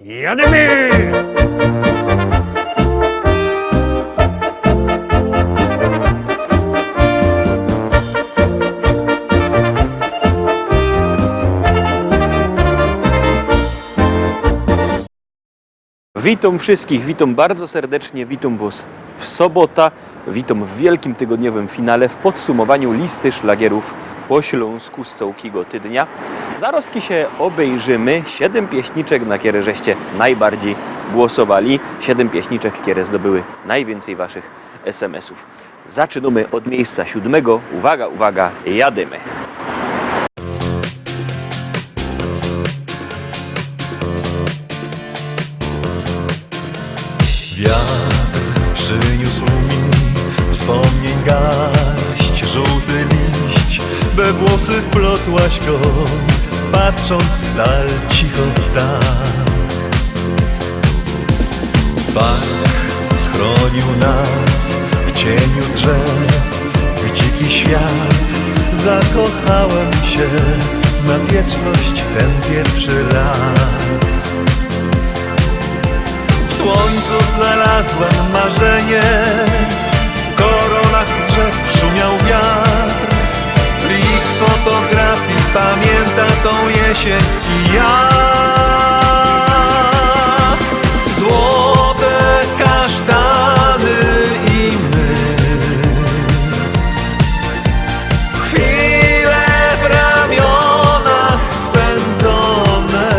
Jadymy! Witam wszystkich, witam bardzo serdecznie, witam Was w sobota, witam w wielkim tygodniowym finale w podsumowaniu listy szlagierów po śląsku z całkiego tydnia. Zaroski się obejrzymy 7 pieśniczek, na które żeście najbardziej głosowali, 7 pieśniczek, które zdobyły najwięcej Waszych SMS-ów. Zaczynamy od miejsca 7. Uwaga, uwaga, jadymy! Wiatr przyniósł mi wspomnień garść, żółty liść, we włosy wplotłaś go, patrząc w dal cicho tak. Park schronił nas w cieniu drzew, w dziki świat. Zakochałem się na wieczność ten pierwszy raz. W słońcu znalazłem marzenie, w koronach drzew szumiał wiatr. Lich fotografii pamięta tą jesień i ja. Złote kasztany i my, chwile w ramionach spędzone.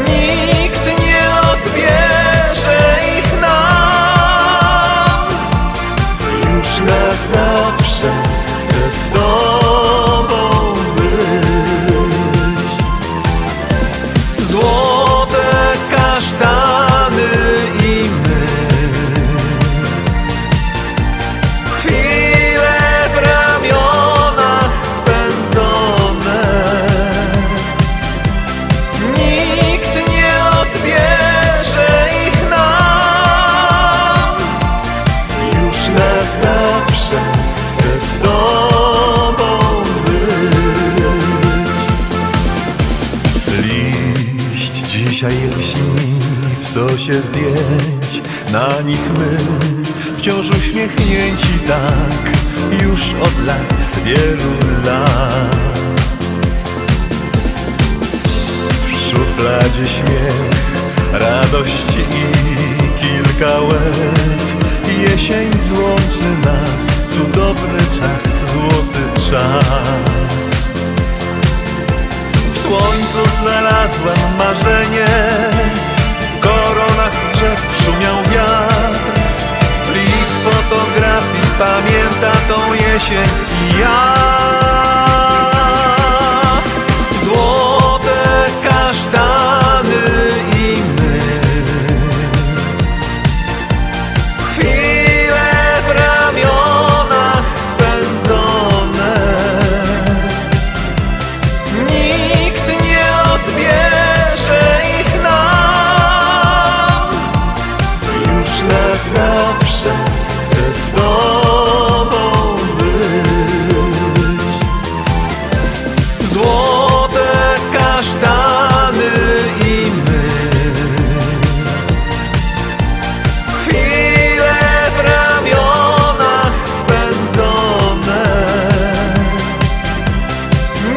Nikt nie odbierze ich nam. Już na zawsze chcę z Tobą być. Złote kasztany i my, chwile w ramionach spędzone. Nikt nie odbierze ich nam. Już na zawsze chcę z Tobą być. Liść dzisiaj lśni w stosie zdjęć, na nich my wciąż uśmiechnięci tak, już od lat, wielu lat. W szufladzie śmiech, radości i kilka łez. Jesień złączy nas, cudowny czas, złoty czas. W słońcu znalazłem marzenie, w koronach drzew szumiał wiatr. Lich fotografii pamięta tą jesień i ja. Złote kasztany i my, chwile w ramionach spędzone. Nikt nie odbierze ich nam. Już na zawsze chcę z Tobą być. Złote kasztany i my, chwile w ramionach spędzone.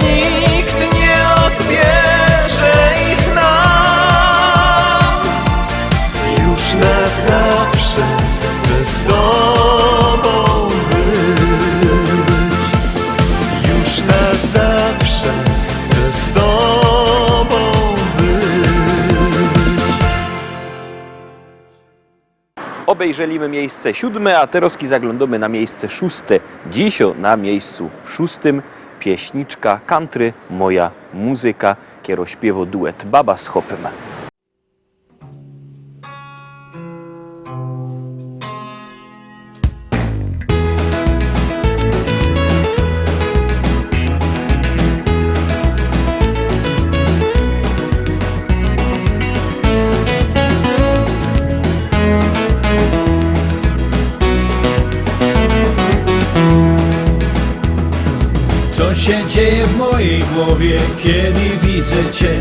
Nikt nie odbierze ich nam. Już na zawsze chcę z Tobą być. Już na zawsze chcę z Tobą być. Obejrzeliśmy miejsce 7, a teraz zaglądamy na miejsce 6. Dziś na miejscu 6 pieśniczka country Moja muzyka, kiero śpiewo duet Baba z Hopem. Co się dzieje w mojej głowie, kiedy widzę Cię?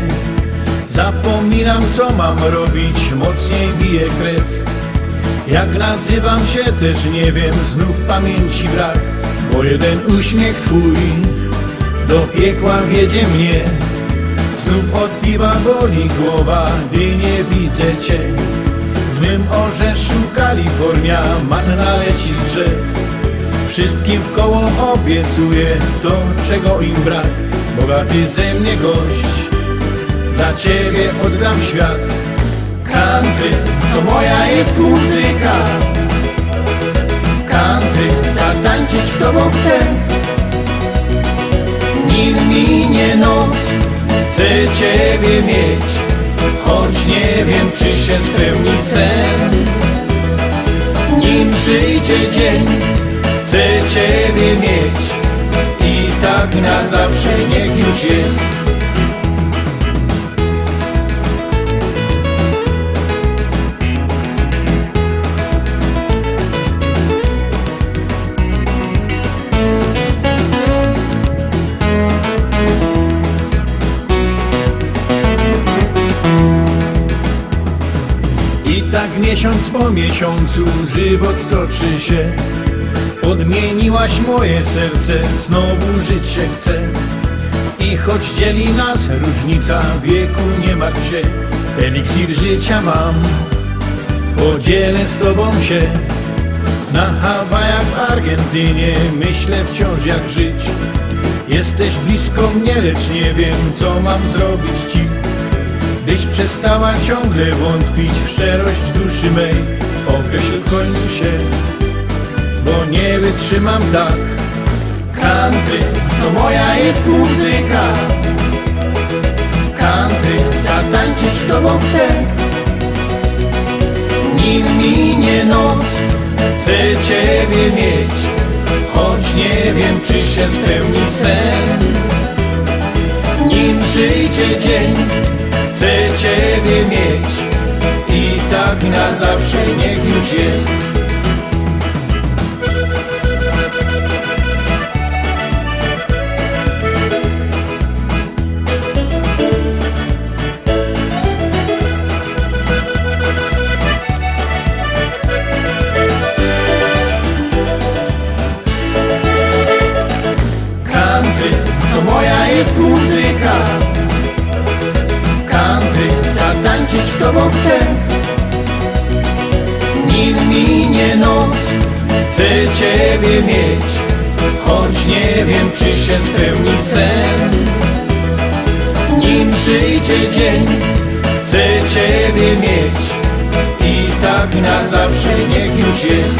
Zapominam, co mam robić, mocniej bije krew. Jak nazywam się też nie wiem, znów pamięci brak. Bo jeden uśmiech twój do piekła wiedzie mnie. Znów od piwa boli głowa, gdy nie widzę cię. W mym orzeszu Kalifornia, manna leci z drzew. Wszystkim wkoło obiecuję to, czego im brak. Bogaty ze mnie gość, dla ciebie oddam świat. Country to moja jest muzyka. Country, zatańczyć z tobą chcę. Nim minie noc, chcę ciebie mieć. Choć nie wiem, czy się spełni sen. Nim przyjdzie dzień, chcę ciebie mieć. I tak na zawsze niech już jest. I tak miesiąc po miesiącu żywot toczy się. Odmieniłaś moje serce, znowu żyć się chcę. I choć dzieli nas różnica wieku, nie martw się. Eliksir życia mam, podzielę z tobą się. Na Hawajach, w Argentynie myślę wciąż jak żyć. Jesteś blisko mnie, lecz nie wiem, co mam zrobić ci, byś przestała ciągle wątpić w szczerość duszy mej. Określ w końcu się, bo nie wytrzymam tak. Country to moja jest muzyka. Country, zatańczyć z tobą chcę. Nim minie noc, chcę ciebie mieć. Choć nie wiem, czy się spełni sen. Nim przyjdzie dzień, chcę ciebie mieć. I tak na zawsze niech już jest. Country to moja jest muzyka. Country, zatańczyć z tobą chcę. Nim minie noc, chcę ciebie mieć. Choć nie wiem, czy się spełni sen. Nim przyjdzie dzień, chcę ciebie mieć. I tak na zawsze niech już jest.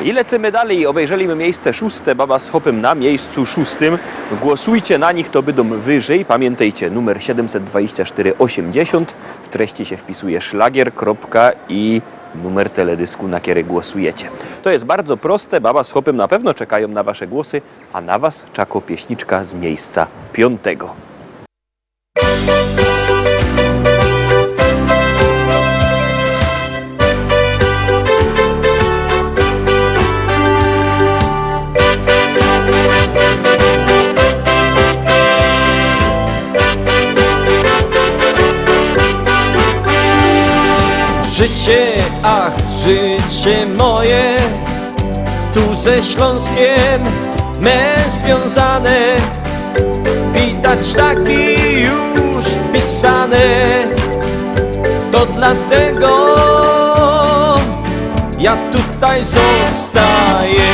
I lecimy dalej. Obejrzeliśmy miejsce 6. Baba z Hopem na miejscu 6. Głosujcie na nich, to będą wyżej. Pamiętajcie, numer 72480. W treści się wpisuje szlagier, kropka i numer teledysku, na który głosujecie. To jest bardzo proste. Baba z Hopem na pewno czekają na wasze głosy, a na was czako pieśniczka z miejsca 5. Życie, ach, życie moje, tu ze Śląskiem me związane. Widać taki już pisane, to dlatego ja tutaj zostaję.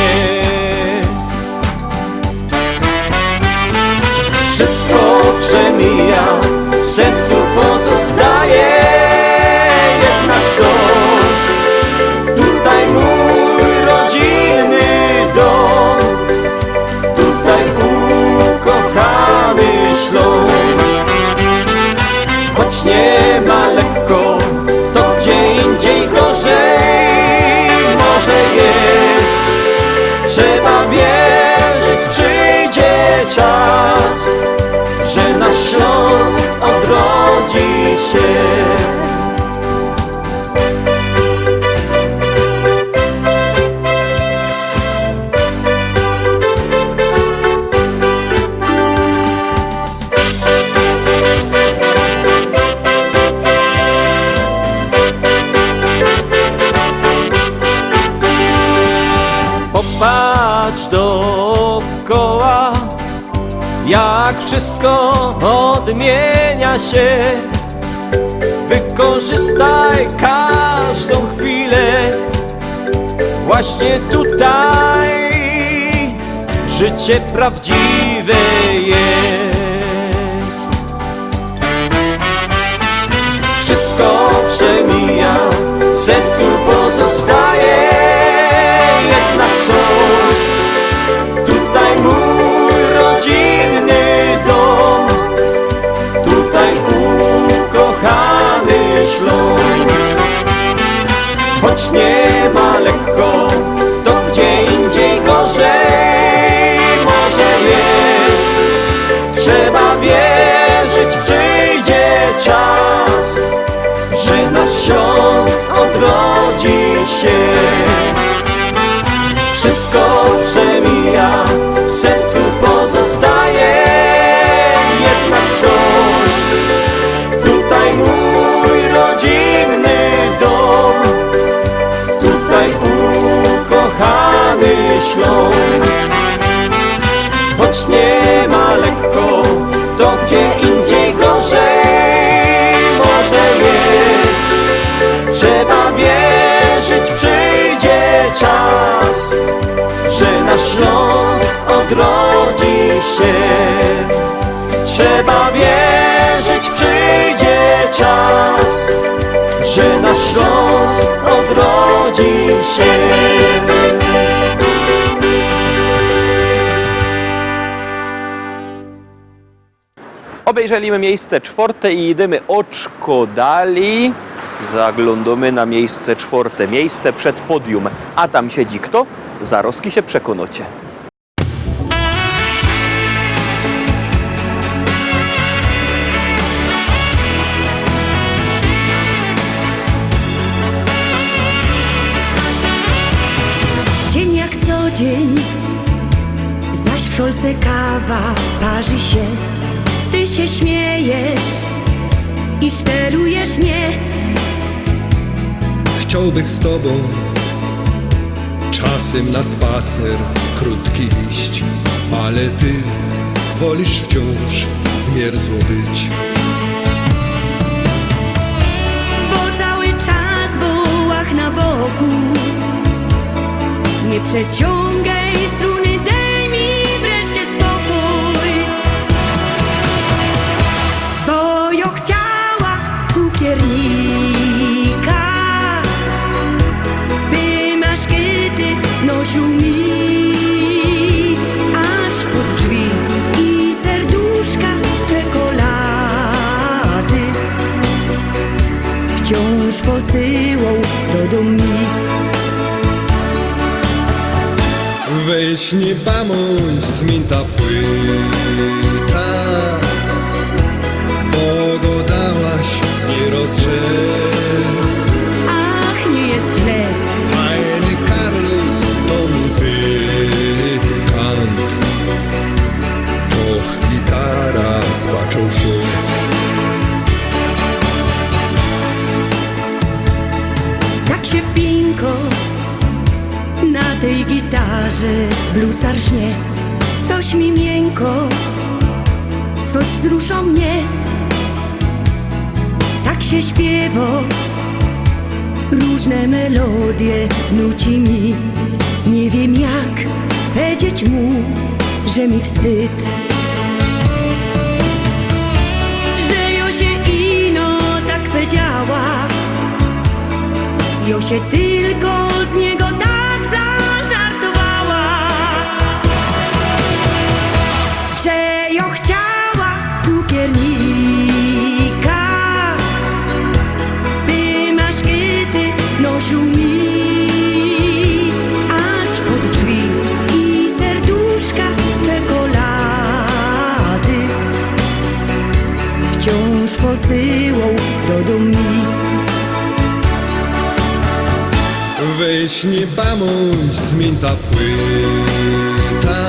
Wszystko przemija, w sercu pozostaje. Jednak coś, tutaj mój rodzinny dom, tutaj ukochany Śląsk. Choć nie ma lekko, to gdzie indziej gorzej może jest. Trzeba wierzyć w dokoła, jak wszystko odmienia się. Wykorzystaj każdą chwilę, właśnie tutaj życie prawdziwe jest. Wszystko przemija, w sercu pozostaje jednak coś. Tutaj mój rodzinny dom, tutaj ukochany Śląsk. Choć nie ma lekko, to gdzie indziej gorzej może jest. Trzeba wierzyć, przyjdzie czas, że nasz Śląsk odrodzi się. Wszystko przemija, w sercu pozostaje jednak coś. Tutaj mój rodzinny dom, tutaj ukochany Śląsk. Choć nie ma lekko, to gdzie indziej gorzej może jest. Trzeba wierzyć, przyjdzie czas, że nasz Śląsk odrodzi się. Trzeba wierzyć, przyjdzie czas, że nasz Śląsk odrodzi się. Obejrzeliśmy miejsce czwarte i idziemy oczko dali. Zaglądamy na miejsce czwarte, miejsce przed podium. A tam siedzi kto? Zaroski się przekonacie. Dzień jak co dzień, zaś w szolce kawa parzy się. Ty się śmiejesz i szczerujesz mnie. Chciałbym z tobą czasem na spacer krótki iść, ale ty wolisz wciąż zmierzło być. Bo cały czas wołach na boku, nie przeciągaj struny, daj mi wreszcie spokój. Bo ja chciała cukiernika, by maszkety nosił mi aż pod drzwi i serduszka z czekolady wciąż posyłał do mi. Weź nie bądź zmięta płyta, bo go dałaś nie rozrze. Ach, nie jest źle, Fajny Carlos to muzykant, och gitara spaczą się. tak się pinko na tej gitarze bluesar żnie. Coś mi miękko, coś wzrusza mnie. Tak się śpiewa, różne melodie nuci mi. Nie wiem jak powiedzieć mu, że mi wstyd, że ja się ino tak powiedziała. Ja się tylko z niego tak zażartowała, że ja chciała cukiernika, by maszkety nosił mi aż pod drzwi i serduszka z czekolady wciąż posyłał do mi. Weź nie bądź zmięta płyta,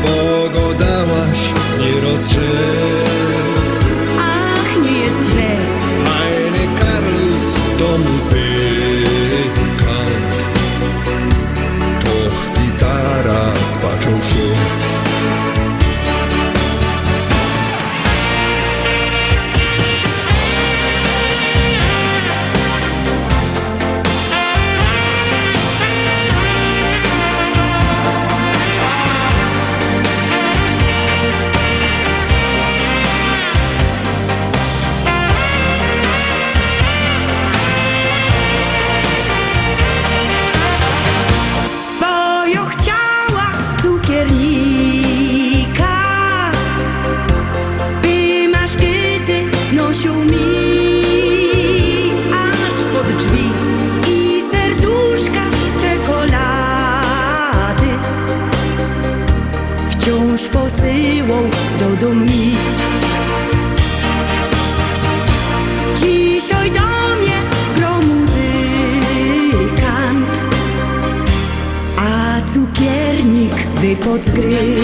bo go dałaś nie rozrze. Ach, nie jest źle, Fajny Carlos to muzykant, toch gitara cukiernika, by maszkyty nosił mi aż pod drzwi i serduszka z czekolady wciąż posyłał do domu mi. Dzisiaj do mnie gro muzykant, a cukiernik wypadł z gry.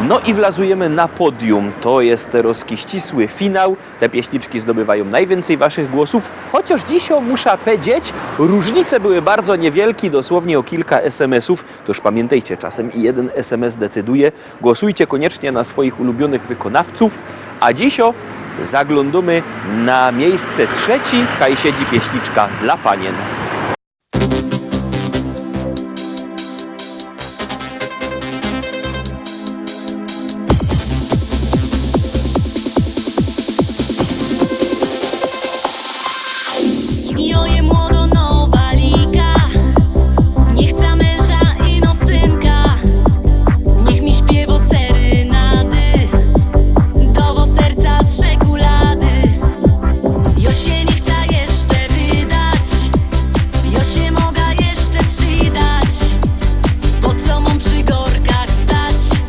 No i wlazujemy na podium. To jest teraz ścisły finał. Te pieśniczki zdobywają najwięcej waszych głosów. Chociaż dzisiaj muszę powiedzieć, różnice były bardzo niewielkie, dosłownie o kilka SMS-ów. Toż pamiętajcie, czasem i jeden SMS decyduje. Głosujcie koniecznie na swoich ulubionych wykonawców. A dzisiaj zaglądamy na miejsce trzecie. Kaj siedzi pieśniczka dla panien. Joje młodo nowa lika, nie chce męża i no synka. Niech mi śpiewo serynady, dowo serca z czekolady. Jo się nie chce jeszcze wydać, jo się mogę jeszcze przydać. Po co mam przy gorkach stać,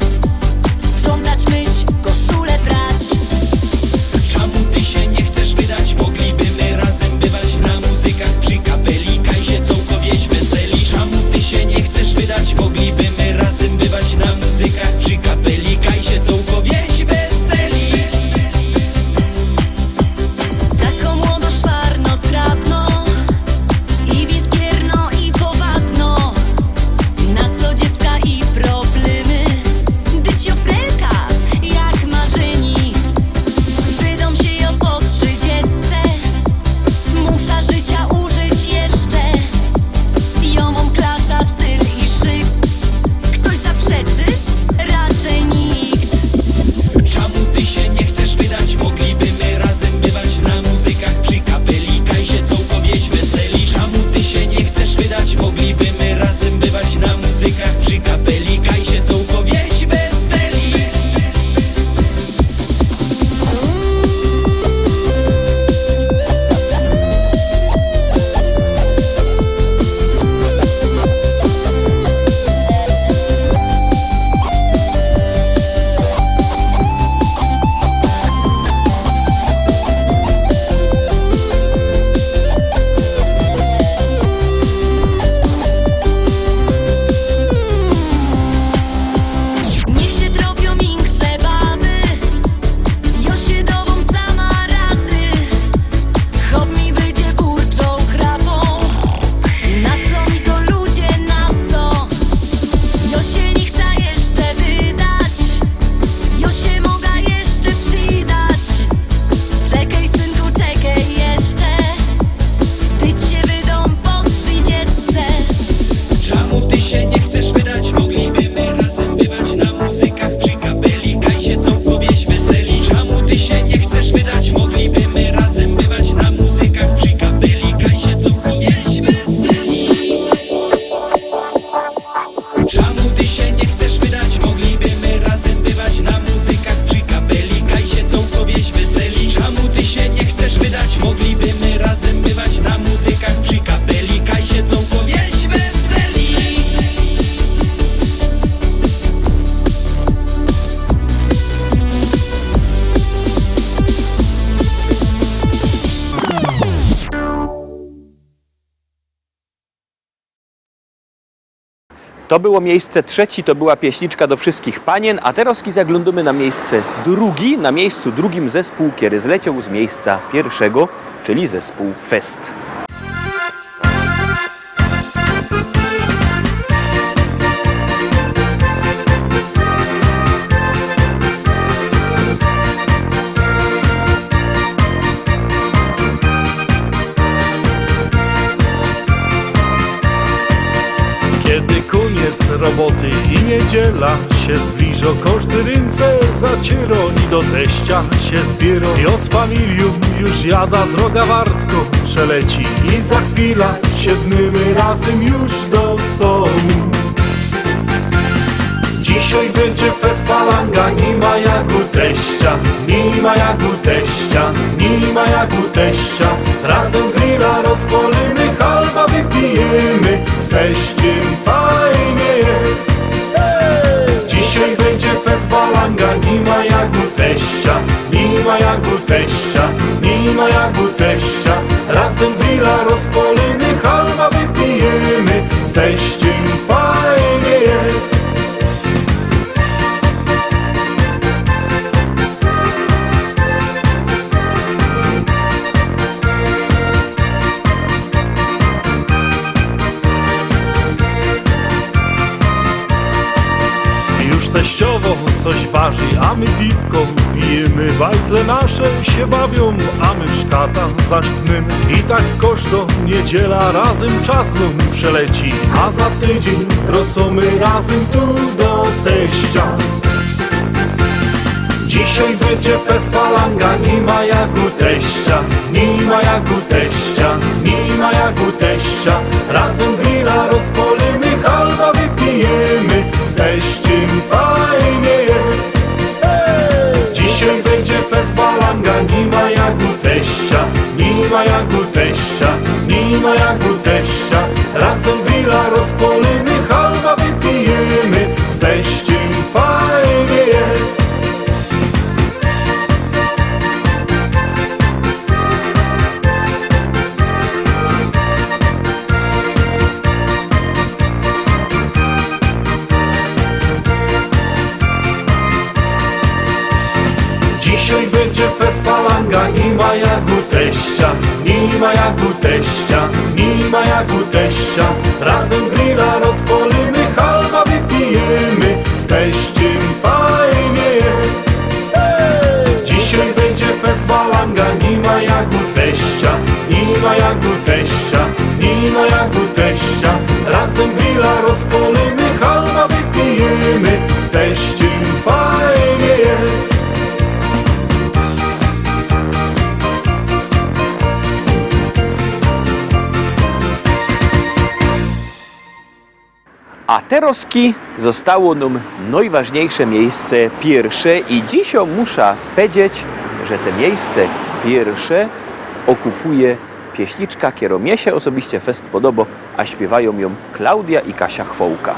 sprzątać, myć, koszulę prać. Czemu ty się nie chcesz wydać? Mogliby my razem bywać na muzykach przy kapeli, kajzie cołko wieś weseli. Czemu ty się nie chcesz wydać? Mogliby my razem bywać na muzykach przy kapeli, kajzie cołko wieś weseli. Taką młodo szwarno zgrabno i wiskierno i powabno. Na co dziecka i problemy, być jofrelka jak marzeni. Wydom się jo po 30, musza życia użyć jeszcze. Jo mam klasa, styl i szyk. Ktoś zaprzeczy? Raczej nikt. Czemu ty się nie chcesz wydać? Mogliby my razem bywać na muzykach przy kapeli, kajzie cołko wieś weseli. Czemu ty się nie chcesz wydać? Mogliby my razem bywać na muzykach przy kapeli, kajzie cołko wieś weseli. Niech się tropią większe baby, jo się dową sama rady. Chop mi będzie burczą chrapą, na co mi to ludzie, na co? Jo się nie chce jeszcze wydać, jo się mogę jeszcze przydać. Czekaj synku, czekaj jeszcze, tyć się wydą po 30. Czemu ty się nie chcesz wydać? Mogliby my razem bywać na muzykach przy kapeli, kajzie cołko wieś weseli. Czemu ty się nie chcesz wydać? Mogliby my razem bywać na muzykach przy kapeli, kajzie cołko wieś weseli. Czemu ty się nie chcesz wydać? Mogliby my razem bywać na muzykach przy kapeli, kajzie cołko wieś weseli. Czemu ty się nie chcesz wydać? Mogliby my razem bywać na muzykach przy kapeli, kajzie cołko wieś weseli. To było miejsce trzecie, to była pieśniczka do wszystkich panien, a teraz zaglądamy na miejsce drugie. Na miejscu drugim zespół, który zleciał z miejsca pierwszego, czyli zespół Fest. Kiedy koniec roboty i niedziela się zbliżo, każdy ręce zacieroni do teścia się zbiero. Jo z familią już jada, droga wartko przeleci i za chwilę siedmymy razem już do stołu. Dzisiaj będzie fest palanga, nie ma jak u teścia, nie ma jak u teścia, nie ma jak u teścia. Razem grilla rozpalimy, halba wypijemy, z teściem fajnie jest. Dzisiaj będzie fest palanga, nie ma jak u teścia, nie ma jak u teścia, nie ma jak u teścia. Razem grilla rozpalimy, halba wypijemy, z teściem fajnie jest. Teściowo coś waży, a my piwko pijemy. Bajtle nasze się bawią, a my w szkata zaśpnymy. I tak koszto niedziela razem czas nam przeleci, a za tydzień wrócimy razem tu do teścia. Dzisiaj będzie fest palanga, nie ma jak u teścia, nie ma jak u teścia, nie ma jak u teścia. Razem grilla rozpalimy, halba wypijemy, z teściem fajnie jest. Dzisiaj będzie fest palanga, nie ma jak u teścia, nie ma jak u teścia, nie ma jak u teścia. Razem grilla rozpalimy, halba wypijemy, z teściem fajnie jest. Dzisiaj będzie fest palanga, nie ma jak u teścia, nie ma jak u teścia, nie ma jak u teścia. Razem grilla rozpalimy, halba wypijemy, z teściem fajnie jest. Dzisiaj będzie fest palanga, nie ma jak u teścia, nie ma jak u teścia, nie ma jak u teścia. Razem grilla rozpalimy, halba wypijemy, z teściem fajnie jest. A teroski zostało nam najważniejsze miejsce pierwsze i dziś muszę powiedzieć, że te miejsce pierwsze okupuje pieśniczka, która mnie się osobiście fest podoba, a śpiewają ją Klaudia i Kasia Chwołka.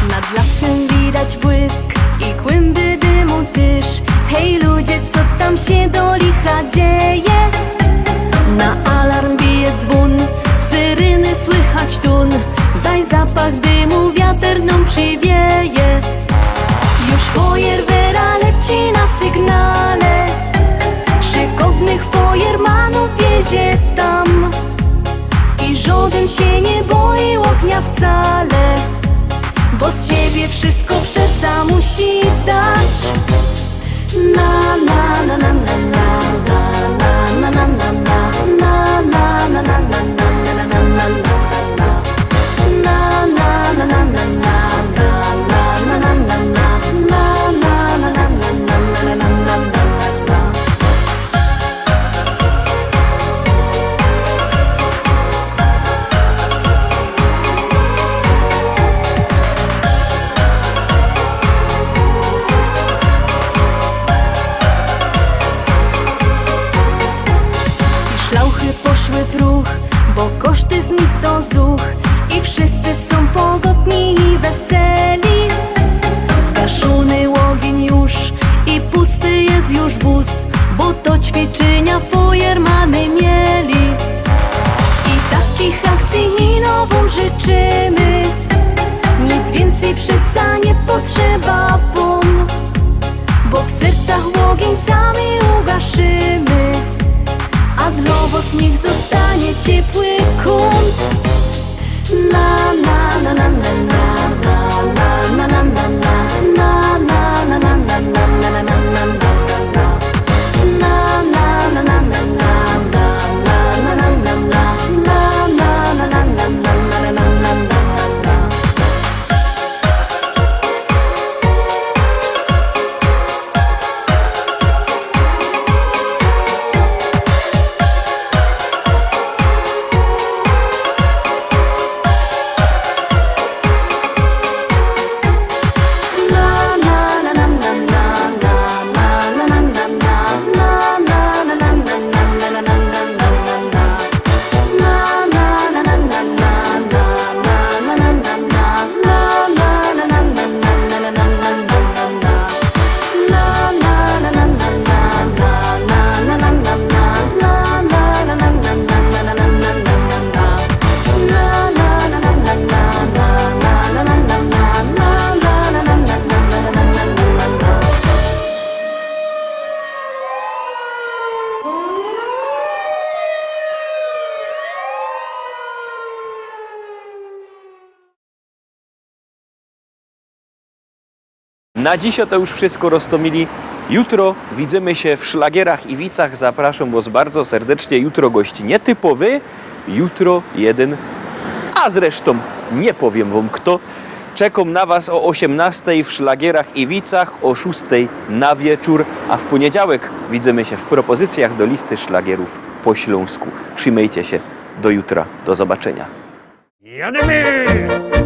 Nad lasem widać błysk i kłęby dymu tyż. Hej ludzie, co tam się do licha dzieje? Na alarm bije dzwon, syreny słychać tun. Zaś zapach dymu wiatr nam przywieje. Już fajerwera leci na sygnale, szykownych fajermanów wiezie tam. I żaden się nie boi ognia wcale, bo z siebie wszystko przeca musi dać. Na na na na na na na na na na na na na na na Szlauchy poszły w ruch, bo koszty z nich to zuch i wszyscy są pogodni. do ćwiczenia Feuermany mieli. I takich akcji i nową życzymy. Nic więcej przeca nie potrzeba wam, bo w sercach ogień sami ugaszymy. A dla was niech zostanie ciepły kąt. Na na na na na na na na na na na na na na na na na na na na. Na dziś to już wszystko, Rostomili. Jutro widzimy się w Szlagierach i Wicach. Zapraszam was bardzo serdecznie. Jutro gość nietypowy, jutro jeden, a zresztą nie powiem wam kto. Czekam na was o 18:00 w Szlagierach i Wicach, o 6:00 na wieczór, a w poniedziałek widzimy się w propozycjach do listy szlagierów po śląsku. Trzymajcie się, do jutra, do zobaczenia. Jademy!